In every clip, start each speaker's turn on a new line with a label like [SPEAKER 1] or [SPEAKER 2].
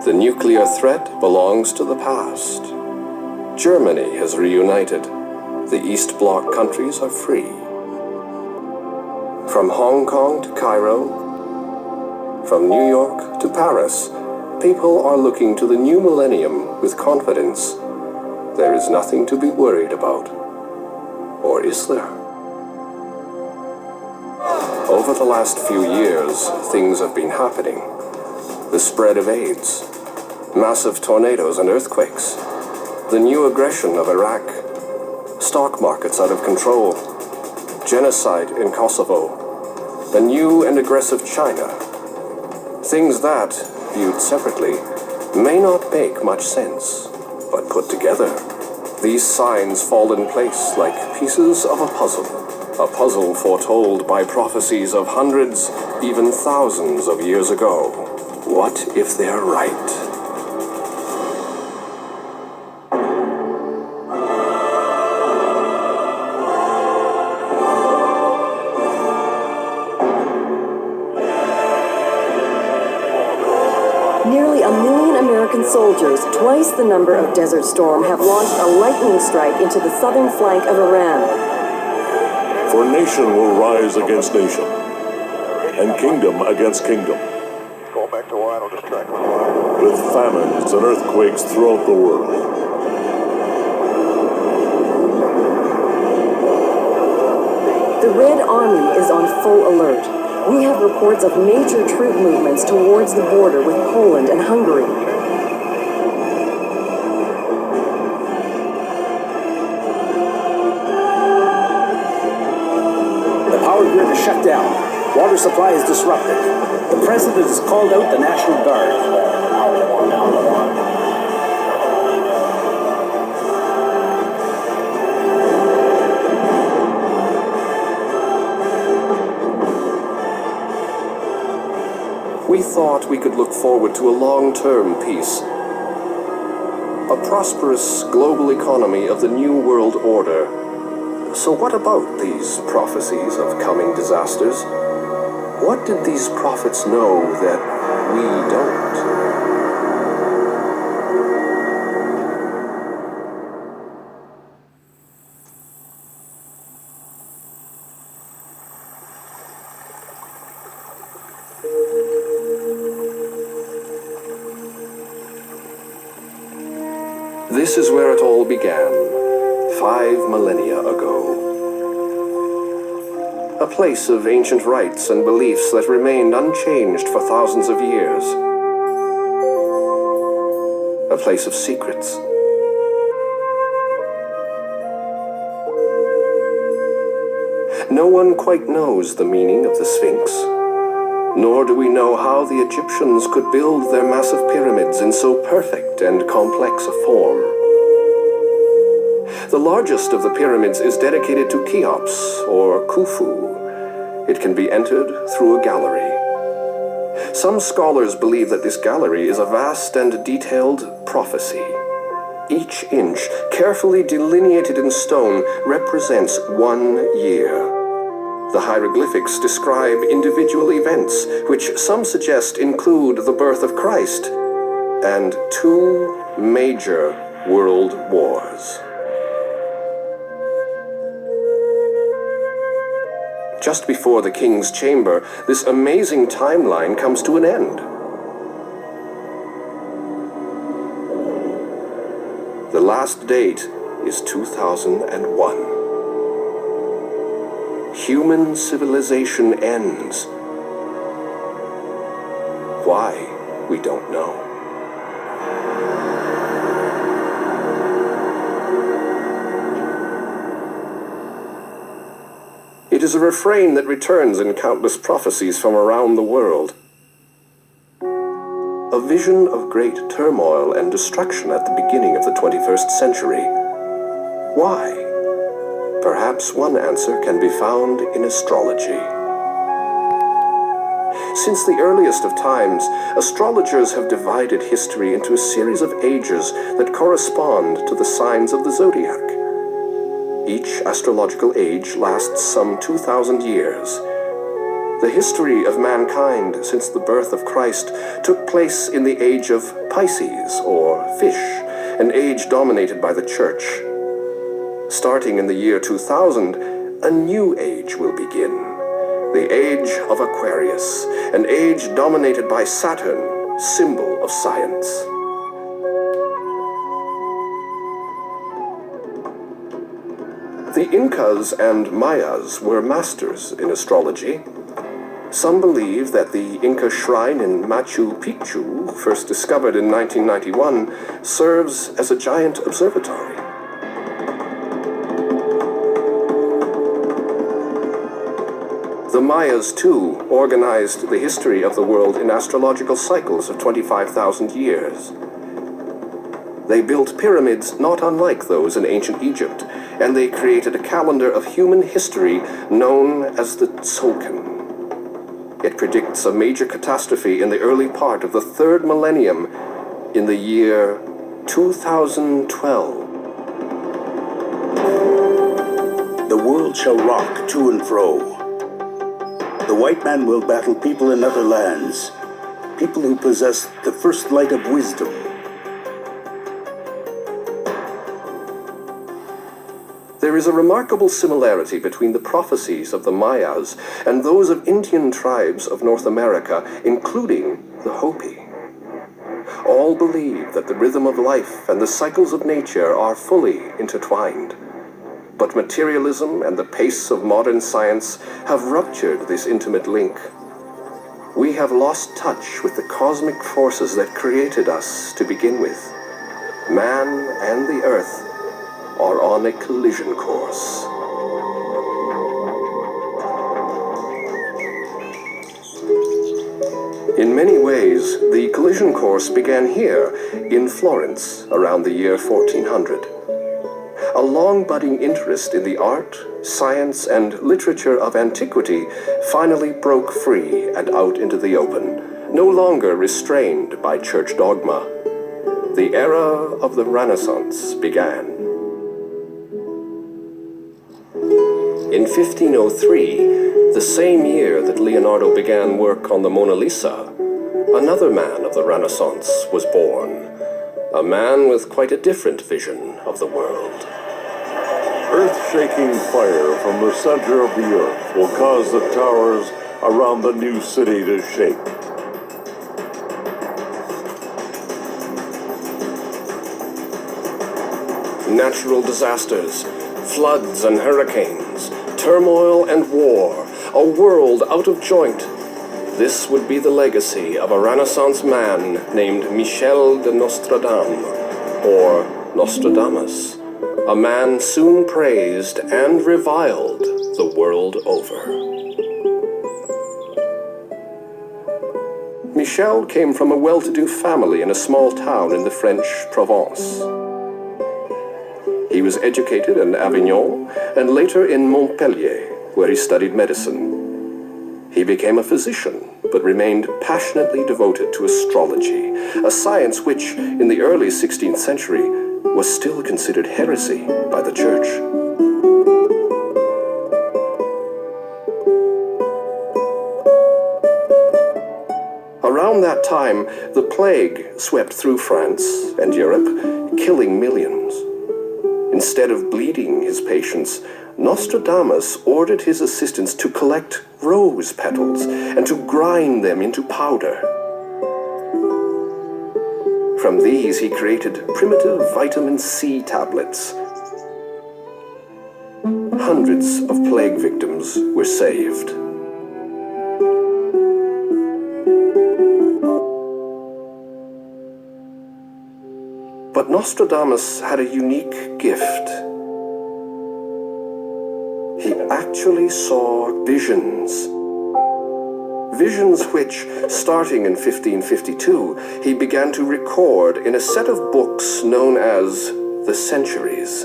[SPEAKER 1] The nuclear threat belongs to the past. Germany has reunited. The East Bloc countries are free. From Hong Kong to Cairo, from New York to Paris, people are looking to the new millennium with confidence. There is nothing to be worried about. Or is there? Over the last few years, things have been happening. The spread of AIDS, massive tornadoes and earthquakes, the new aggression of Iraq, stock markets out of control, genocide in Kosovo, a new and aggressive China. Things that, viewed separately, may not make much sense, but put together, these signs fall in place like pieces of a puzzle foretold by prophecies of hundreds, even thousands of years ago. What if they're right?
[SPEAKER 2] Nearly 1 million American soldiers, twice the number of Desert Storm, have launched a lightning strike into the southern flank of Iran.
[SPEAKER 3] For nation will rise against nation, and kingdom against kingdom, with famines and earthquakes throughout the world.
[SPEAKER 2] The Red Army is on full alert. We have reports of major troop movements towards the border with Poland and Hungary.
[SPEAKER 4] The power grid is shut down. Water supply is disrupted. The president has called out the National Guard.
[SPEAKER 1] We thought we could look forward to a long-term peace, a prosperous global economy of the New World Order. So what about these prophecies of coming disasters? What did these prophets know that we don't? This is where it all began, 5 millennia ago. A place of ancient rites and beliefs that remained unchanged for thousands of years. A place of secrets. No one quite knows the meaning of the Sphinx, nor do we know how the Egyptians could build their massive pyramids in so perfect and complex a form. The largest of the pyramids is dedicated to Cheops, or Khufu. It can be entered through a gallery. Some scholars believe that this gallery is a vast and detailed prophecy. Each inch, carefully delineated in stone, represents 1 year. The hieroglyphics describe individual events, which some suggest include the birth of Christ and 2 major world wars. Just before the king's chamber, this amazing timeline comes to an end. The last date is 2001. Human civilization ends. Why, we don't know. It is a refrain that returns in countless prophecies from around the world. A vision of great turmoil and destruction at the beginning of the 21st century. Why? Perhaps one answer can be found in astrology. Since the earliest of times, astrologers have divided history into a series of ages that correspond to the signs of the zodiac. Each astrological age lasts some 2,000 years. The history of mankind since the birth of Christ took place in the age of Pisces, or fish, an age dominated by the church. Starting in the year 2000, a new age will begin. The age of Aquarius, an age dominated by Saturn, symbol of science. The Incas and Mayas were masters in astrology. Some believe that the Inca shrine in Machu Picchu, first discovered in 1991, serves as a giant observatory. The Mayas, too, organized the history of the world in astrological cycles of 25,000 years. They built pyramids not unlike those in ancient Egypt, and they created a calendar of human history known as the Tzolk'in. It predicts a major catastrophe in the early part of the third millennium in the year 2012.
[SPEAKER 5] The world shall rock to and fro. The white man will battle people in other lands, people who possess the first light of wisdom.
[SPEAKER 1] There is a remarkable similarity between the prophecies of the Mayas and those of Indian tribes of North America, including the Hopi. All believe that the rhythm of life and the cycles of nature are fully intertwined. But materialism and the pace of modern science have ruptured this intimate link. We have lost touch with the cosmic forces that created us to begin with. Man and the earth are on a collision course. In many ways, the collision course began here in Florence around the year 1400. A long-budding interest in the art, science, and literature of antiquity finally broke free and out into the open, no longer restrained by church dogma. The era of the Renaissance began. In 1503, the same year that Leonardo began work on the Mona Lisa, another man of the Renaissance was born. A man with quite a different vision of the world.
[SPEAKER 3] Earth-shaking fire from the center of the earth will cause the towers around the new city to shake.
[SPEAKER 1] Natural disasters, floods and hurricanes, turmoil and war, a world out of joint. This would be the legacy of a Renaissance man named Michel de Nostradam, or Nostradamus, a man soon praised and reviled the world over. Michel came from a well-to-do family in a small town in the French Provence. He was educated in Avignon and later in Montpellier, where he studied medicine. He became a physician, but remained passionately devoted to astrology, a science which, in the early 16th century, was still considered heresy by the church. Around that time, the plague swept through France and Europe, killing millions. Instead of bleeding his patients, Nostradamus ordered his assistants to collect rose petals and to grind them into powder. From these, he created primitive vitamin C tablets. Hundreds of plague victims were saved. But Nostradamus had a unique gift. He actually saw visions. Visions which, starting in 1552, he began to record in a set of books known as the Centuries.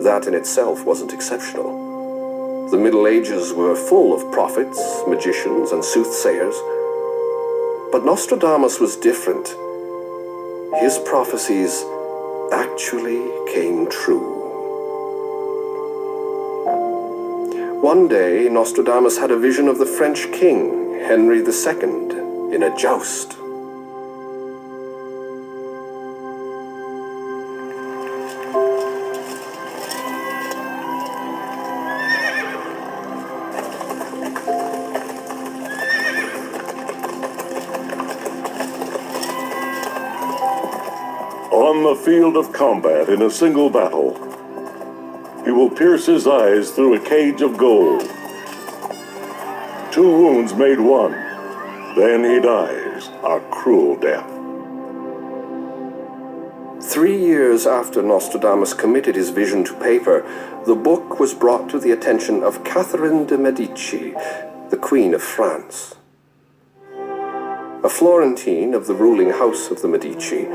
[SPEAKER 1] That in itself wasn't exceptional. The Middle Ages were full of prophets, magicians, and soothsayers. But Nostradamus was different. His prophecies actually came true. One day, Nostradamus had a vision of the French king, Henry II, in a joust.
[SPEAKER 3] On the field of combat in a single battle, he will pierce his eyes through a cage of gold. 2 wounds made 1. Then he dies a cruel death.
[SPEAKER 1] 3 years after Nostradamus committed his vision to paper, the book was brought to the attention of Catherine de' Medici, the Queen of France. A Florentine of the ruling house of the Medici,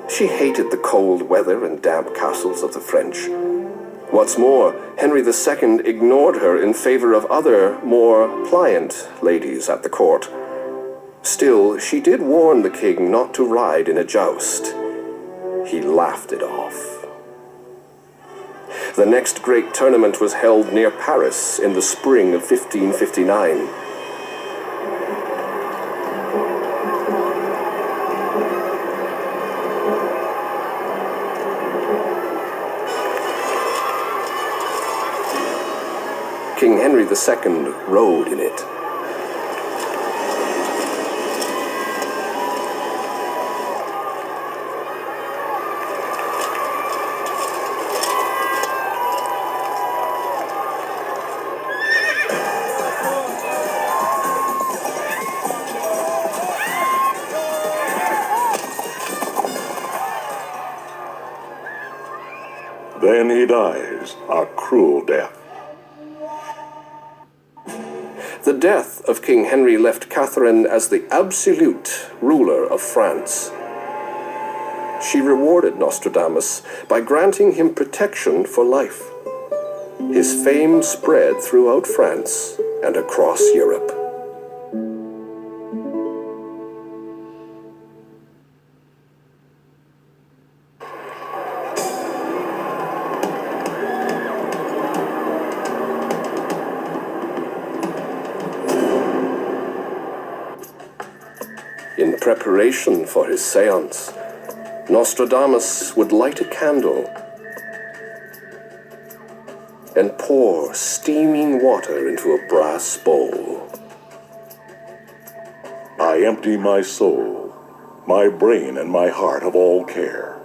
[SPEAKER 1] she hated the cold weather and damp castles of the French. What's more, Henry II ignored her in favor of other, more pliant ladies at the court. Still, she did warn the king not to ride in a joust. He laughed it off. The next great tournament was held near Paris in the spring of 1559. King Henry II rode in it.
[SPEAKER 3] Then he dies a cruel death.
[SPEAKER 1] The death of King Henry left Catherine as the absolute ruler of France. She rewarded Nostradamus by granting him protection for life. His fame spread throughout France and across Europe. In preparation for his seance, Nostradamus would light a candle and pour steaming water into a brass bowl.
[SPEAKER 3] I empty my soul, my brain and my heart of all care.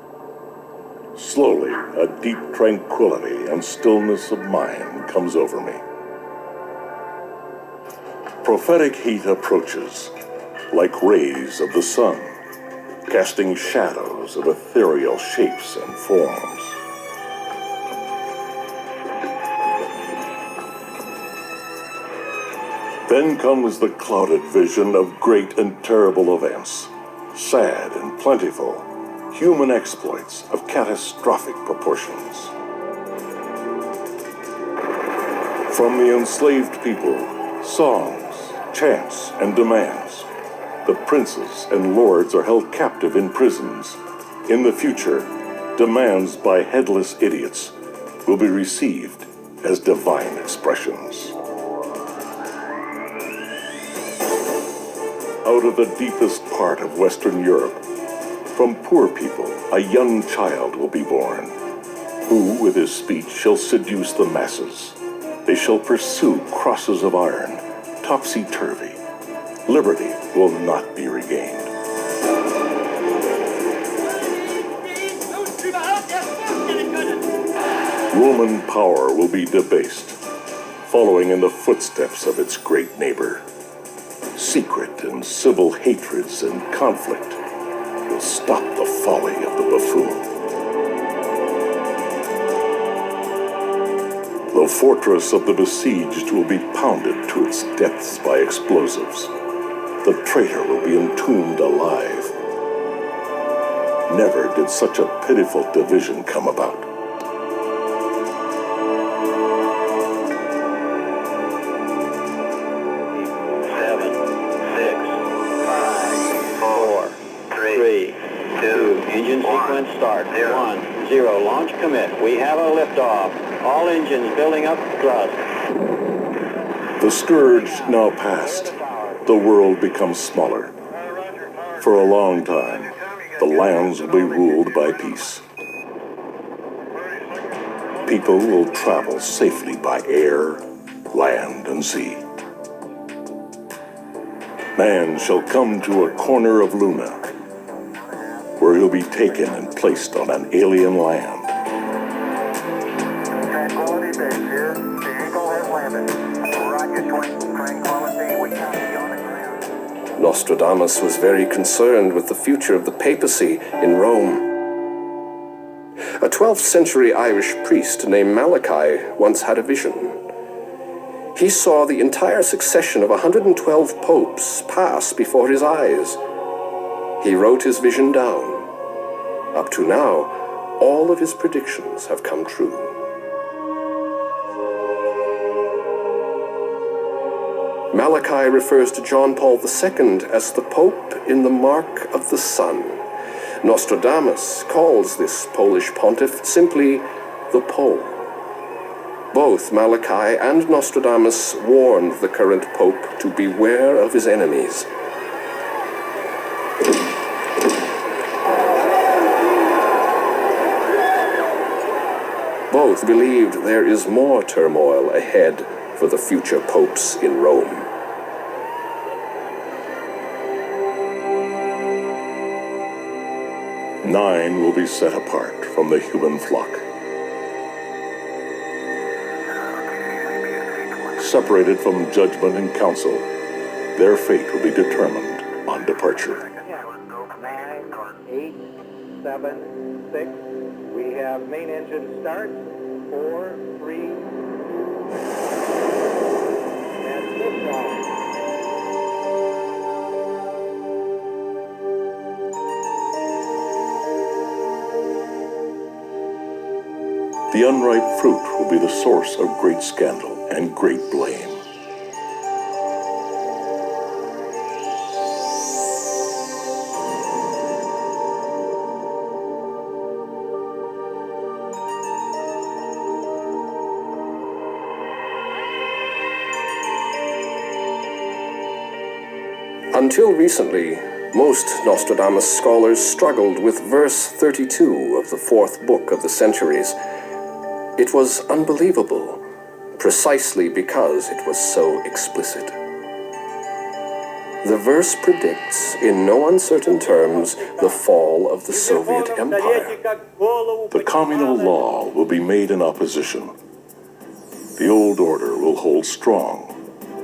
[SPEAKER 3] Slowly, a deep tranquility and stillness of mind comes over me. Prophetic heat approaches, like rays of the sun, casting shadows of ethereal shapes and forms. Then comes the clouded vision of great and terrible events, sad and plentiful, human exploits of catastrophic proportions. From the enslaved people, songs, chants, and demands. The princes and lords are held captive in prisons. In the future, demands by headless idiots will be received as divine expressions. Out of the deepest part of Western Europe, from poor people, a young child will be born, who with his speech shall seduce the masses. They shall pursue crosses of iron, topsy-turvy. Liberty will not be regained. Roman power will be debased, following in the footsteps of its great neighbor. Secret and civil hatreds and conflict will stop the folly of the buffoon. The fortress of the besieged will be pounded to its depths by explosives. The traitor will be entombed alive. Never did such a pitiful division come about.
[SPEAKER 6] Engine sequence start. 1, 0. Launch commit. We have a liftoff. All engines building up thrust.
[SPEAKER 3] The scourge now past, the world becomes smaller. For a long time, the lands will be ruled by peace. People will travel safely by air, land, and sea. Man shall come to a corner of Luna, where he'll be taken and placed on an alien land.
[SPEAKER 7] Tranquility Base here. The Eagle has landed. Roger, Tranquility, we copy you on the ground.
[SPEAKER 1] Nostradamus was very concerned with the future of the papacy in Rome. A 12th century Irish priest named Malachi once had a vision. He saw the entire succession of 112 popes pass before his eyes. He wrote his vision down. Up to now, all of his predictions have come true. Malachi refers to John Paul II as the Pope in the mark of the sun. Nostradamus calls this Polish pontiff simply the Pole. Both Malachi and Nostradamus warned the current pope to beware of his enemies. Both believed there is more turmoil ahead for the future popes in Rome.
[SPEAKER 3] Nine will be set apart from the human flock. Separated from judgment and counsel, their fate will be determined on departure.
[SPEAKER 6] 9, 8, 7, 6. We have main engine start. 4, 3, 2. And liftoff.
[SPEAKER 3] The unripe fruit will be the source of great scandal and great blame.
[SPEAKER 1] Until recently, most Nostradamus scholars struggled with verse 32 of the fourth book of the Centuries. It was unbelievable, precisely because it was so explicit. The verse predicts, in no uncertain terms, the fall of the Soviet Empire.
[SPEAKER 3] The communal law will be made in opposition. The old order will hold strong,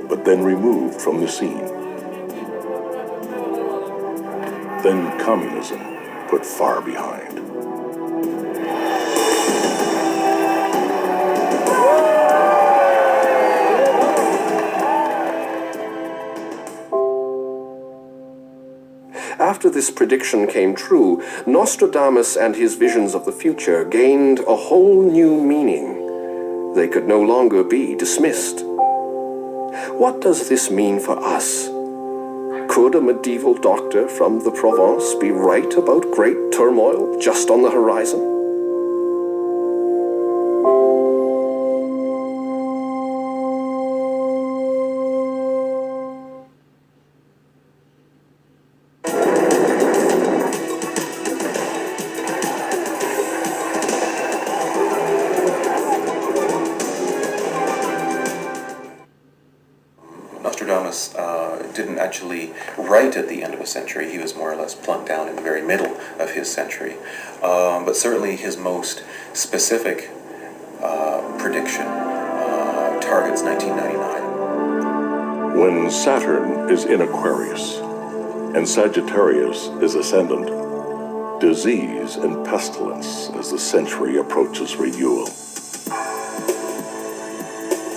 [SPEAKER 3] but then removed from the scene. Then communism put far behind.
[SPEAKER 1] After this prediction came true, Nostradamus and his visions of the future gained a whole new meaning. They could no longer be dismissed. What does this mean for us? Could a medieval doctor from the Provence be right about great turmoil just on the horizon?
[SPEAKER 8] Nostradamus didn't actually write at the end of a century. He was more or less plunked down in the very middle of his century. But certainly his most specific prediction targets 1999.
[SPEAKER 3] When Saturn is in Aquarius and Sagittarius is ascendant, disease and pestilence as the century approaches renewal.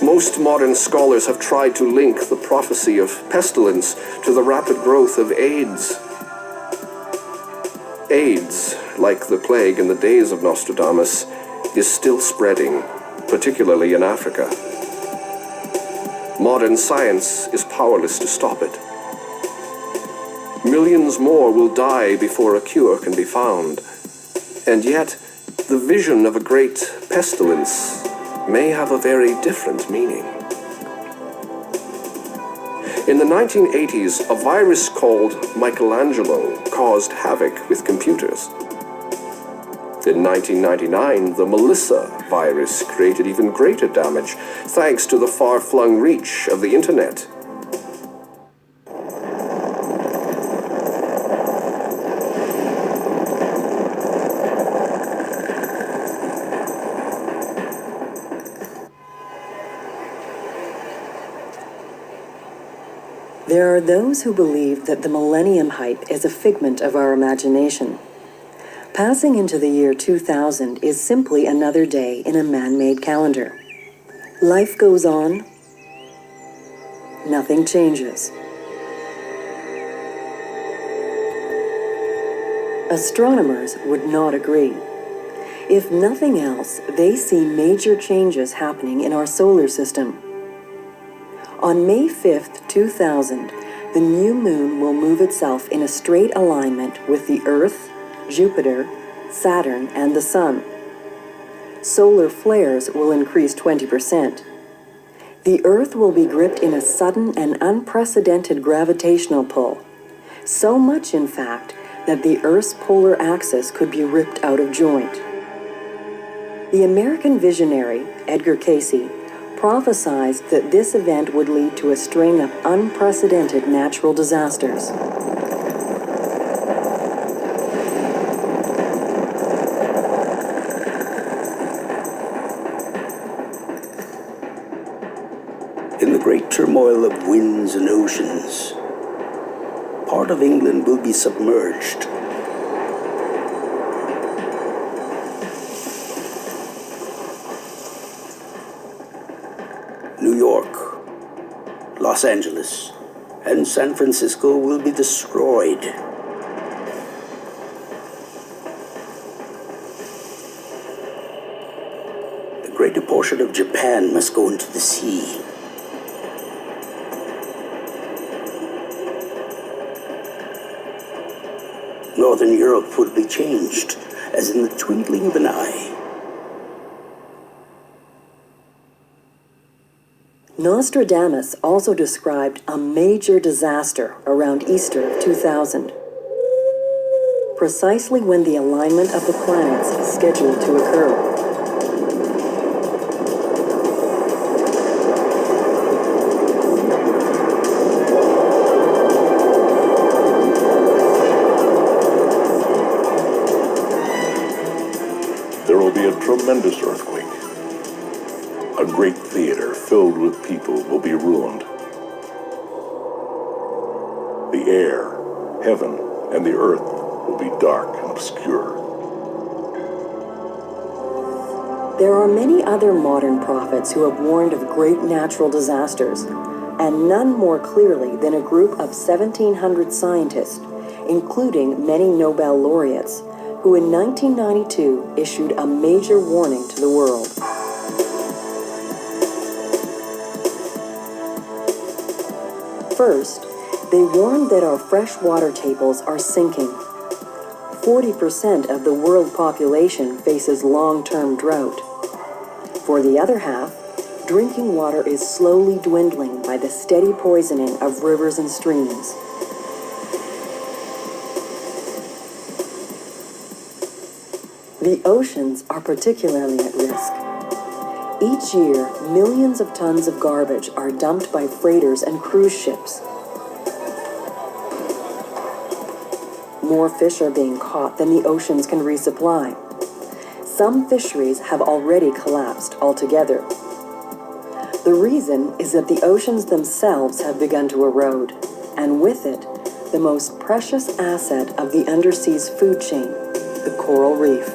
[SPEAKER 1] Most modern scholars have tried to link the prophecy of pestilence to the rapid growth of AIDS. AIDS, like the plague in the days of Nostradamus, is still spreading, particularly in Africa. Modern science is powerless to stop it. Millions more will die before a cure can be found. And yet, the vision of a great pestilence may have a very different meaning. In the 1980s, a virus called Michelangelo caused havoc with computers. In 1999, the Melissa virus created even greater damage thanks to the far-flung reach of the internet.
[SPEAKER 2] There are those who believe that the millennium hype is a figment of our imagination. Passing into the year 2000 is simply another day in a man-made calendar. Life goes on. Nothing changes. Astronomers would not agree. If nothing else, they see major changes happening in our solar system. On May 5th, 2000, the new moon will move itself in a straight alignment with the Earth, Jupiter, Saturn, and the Sun. Solar flares will increase 20%. The Earth will be gripped in a sudden and unprecedented gravitational pull, so much in fact that the Earth's polar axis could be ripped out of joint. The American visionary, Edgar Cayce, prophesied that this event would lead to a string of unprecedented natural disasters.
[SPEAKER 5] In the great turmoil of winds and oceans, part of England will be submerged. New York, Los Angeles, and San Francisco will be destroyed. A greater portion of Japan must go into the sea. Northern Europe would be changed, as in the twinkling of an eye.
[SPEAKER 2] Nostradamus also described a major disaster around Easter of 2000, precisely when the alignment of the planets is scheduled to occur.
[SPEAKER 3] There will be a tremendous earthquake. A great theater filled with people will be ruined. The air, heaven, and the earth will be dark and obscure.
[SPEAKER 2] There are many other modern prophets who have warned of great natural disasters, and none more clearly than a group of 1,700 scientists, including many Nobel laureates, who in 1992 issued a major warning to the world. First, they warned that our freshwater tables are sinking. 40% of the world population faces long-term drought. For the other half, drinking water is slowly dwindling by the steady poisoning of rivers and streams. The oceans are particularly at risk. Each year, millions of tons of garbage are dumped by freighters and cruise ships. More fish are being caught than the oceans can resupply. Some fisheries have already collapsed altogether. The reason is that the oceans themselves have begun to erode, and with it, the most precious asset of the undersea's food chain, the coral reef.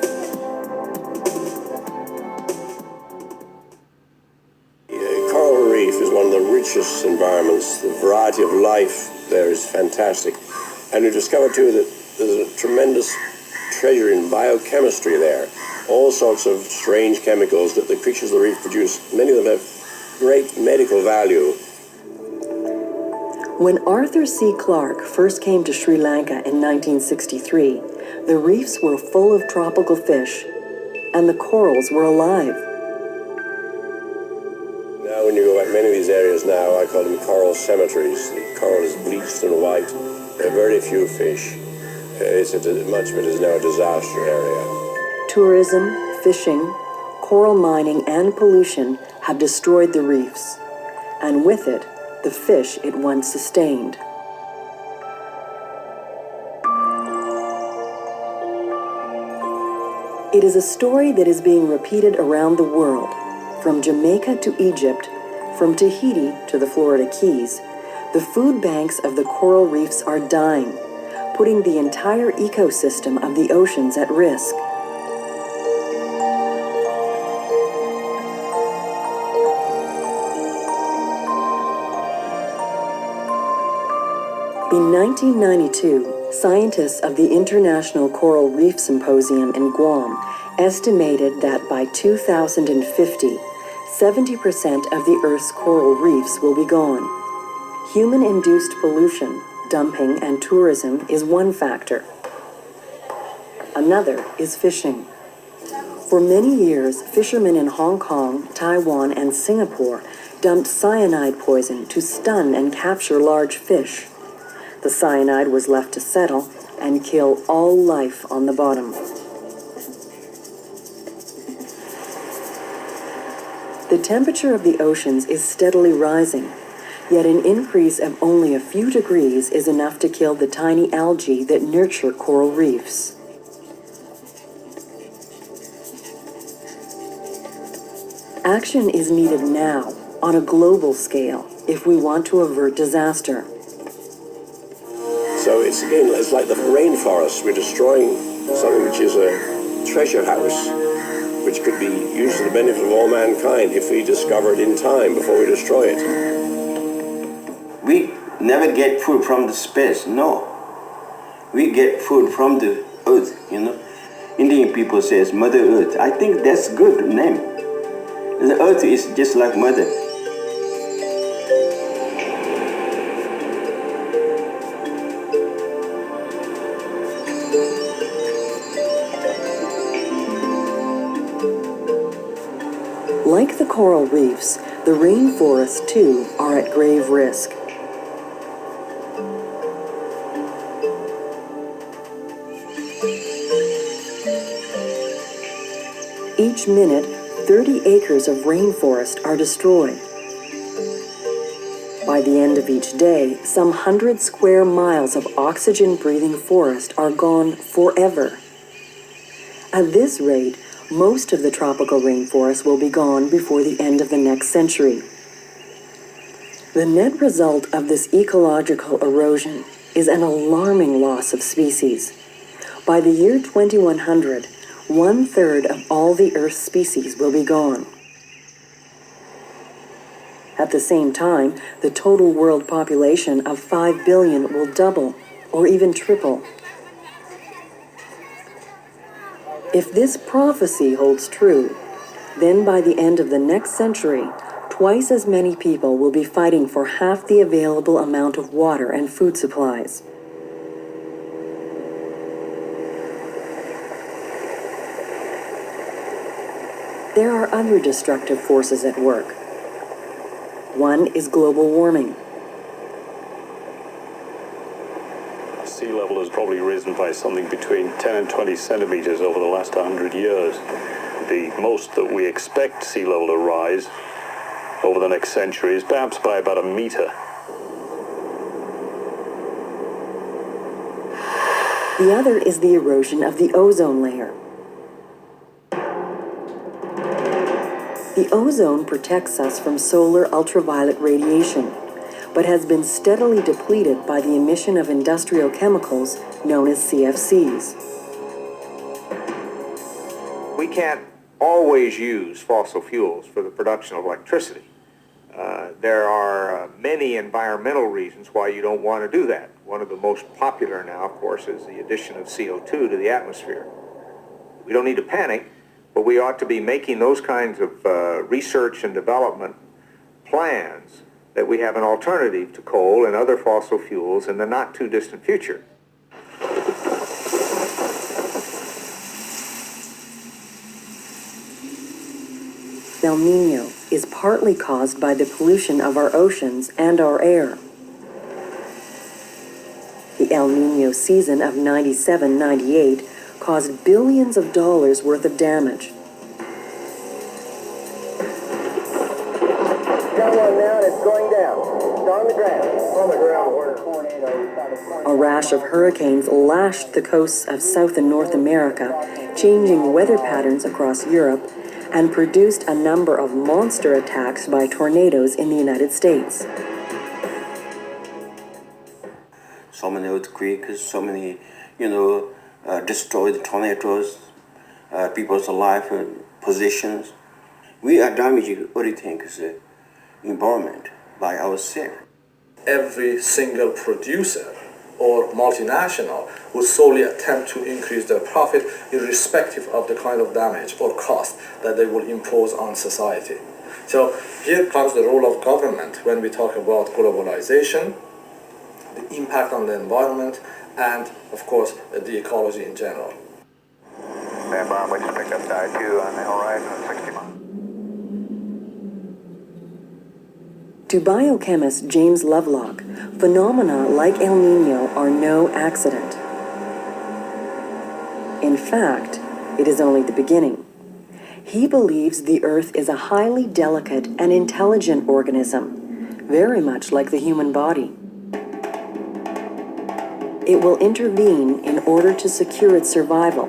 [SPEAKER 9] Richest environments, the variety of life there is fantastic. And we discovered too that there's a tremendous treasure in biochemistry there. All sorts of strange chemicals that the creatures of the reef produce. Many of them have great medical value.
[SPEAKER 2] When Arthur C. Clarke first came to Sri Lanka in 1963, the reefs were full of tropical fish, and the corals were alive.
[SPEAKER 9] Now when you go back many of these areas now, I call them coral cemeteries. The coral is bleached and white. There are very few fish. Much of it is now a disaster area.
[SPEAKER 2] Tourism, fishing, coral mining, and pollution have destroyed the reefs, and with it, the fish it once sustained. It is a story that is being repeated around the world, from Jamaica to Egypt, from Tahiti to the Florida Keys. The food banks of the coral reefs are dying, putting the entire ecosystem of the oceans at risk. In 1992, scientists of the International Coral Reef Symposium in Guam estimated that by 2050, 70% of the Earth's coral reefs will be gone. Human-induced pollution, dumping, and tourism is one factor. Another is fishing. For many years, fishermen in Hong Kong, Taiwan, and Singapore dumped cyanide poison to stun and capture large fish. The cyanide was left to settle and kill all life on the bottom. The temperature of the oceans is steadily rising, yet an increase of only a few degrees is enough to kill the tiny algae that nurture coral reefs. Action is needed now, on a global scale, if we want to avert disaster.
[SPEAKER 9] So it's like the rainforest. We're destroying something which is a treasure house, which could be used to the benefit of all mankind if we discover it in time before we destroy it.
[SPEAKER 10] We never get food from the space, no. We get food from the earth, you know. Indian people says Mother Earth. I think that's a good name. The earth is just like mother.
[SPEAKER 2] Like the coral reefs, the rainforests too are at grave risk. Each minute, 30 acres of rainforest are destroyed. By the end of each day, some 100 square miles of oxygen-breathing forest are gone forever. At this rate, most of the tropical rainforest will be gone before the end of the next century. The net result of this ecological erosion is an alarming loss of species. By the year 2100, 1/3 of all the Earth's species will be gone. At the same time, the total world population of 5 billion will double or even triple. If this prophecy holds true, then by the end of the next century, twice as many people will be fighting for half the available amount of water and food supplies. There are other destructive forces at work. One is global warming.
[SPEAKER 11] Sea level has probably risen by something between 10 and 20 centimeters over the last 100 years. The most that we expect sea level to rise over the next century is perhaps by about a meter.
[SPEAKER 2] The other is the erosion of the ozone layer. The ozone protects us from solar ultraviolet radiation, but has been steadily depleted by the emission of industrial chemicals known as CFCs.
[SPEAKER 6] We can't always use fossil fuels for the production of electricity. There are many environmental reasons why you don't want to do that. One of the most popular now, of course, is the addition of CO2 to the atmosphere. We don't need to panic, but we ought to be making those kinds of research and development plans that we have an alternative to coal and other fossil fuels in the not-too-distant future.
[SPEAKER 2] El Niño, is partly caused by the pollution of our oceans and our air. The El Niño season of 97-98 caused billions of dollars worth of damage.
[SPEAKER 7] Got one now and it's going down. It's on the ground. On the ground where?
[SPEAKER 2] A rash of hurricanes lashed the coasts of South and North America, changing weather patterns across Europe, and produced a number of monster attacks by tornadoes in the United States.
[SPEAKER 10] So many earthquakes, so many, destroyed tornadoes, people's life and possessions. We are damaging everything's environment by ourselves.
[SPEAKER 12] Every single producer or multinational would solely attempt to increase their profit irrespective of the kind of damage or cost that they will impose on society. So here comes the role of government when we talk about globalization, the impact on the environment, and of course the ecology in general.
[SPEAKER 7] Stand by, we just picked up tide 2 on the horizon at 60 miles.
[SPEAKER 2] To biochemist James Lovelock, phenomena like El Niño are no accident. In fact, it is only the beginning. He believes the Earth is a highly delicate and intelligent organism, very much like the human body. It will intervene in order to secure its survival,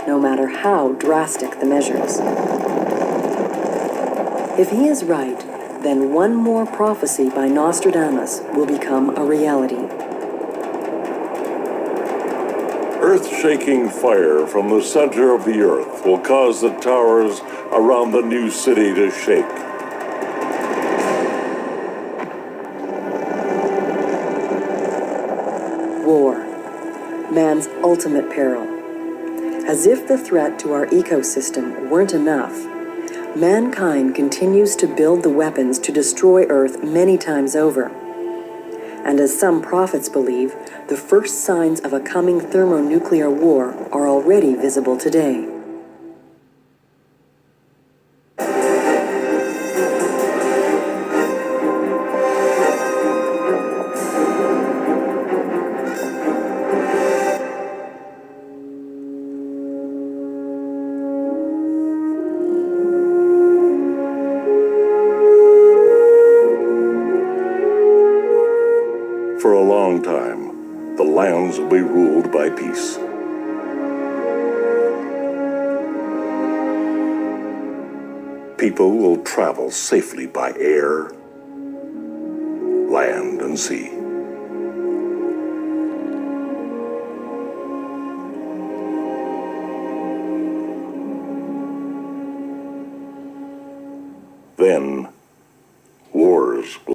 [SPEAKER 2] no matter how drastic the measures. If he is right, then one more prophecy by Nostradamus will become a reality.
[SPEAKER 3] Earth-shaking fire from the center of the earth will cause the towers around the new city to shake.
[SPEAKER 2] War, man's ultimate peril. As if the threat to our ecosystem weren't enough, mankind continues to build the weapons to destroy Earth many times over. And as some prophets believe, the first signs of a coming thermonuclear war are already visible today.
[SPEAKER 3] For a long time, the lands will be ruled by peace. People will travel safely by air, land, and sea. Then, wars will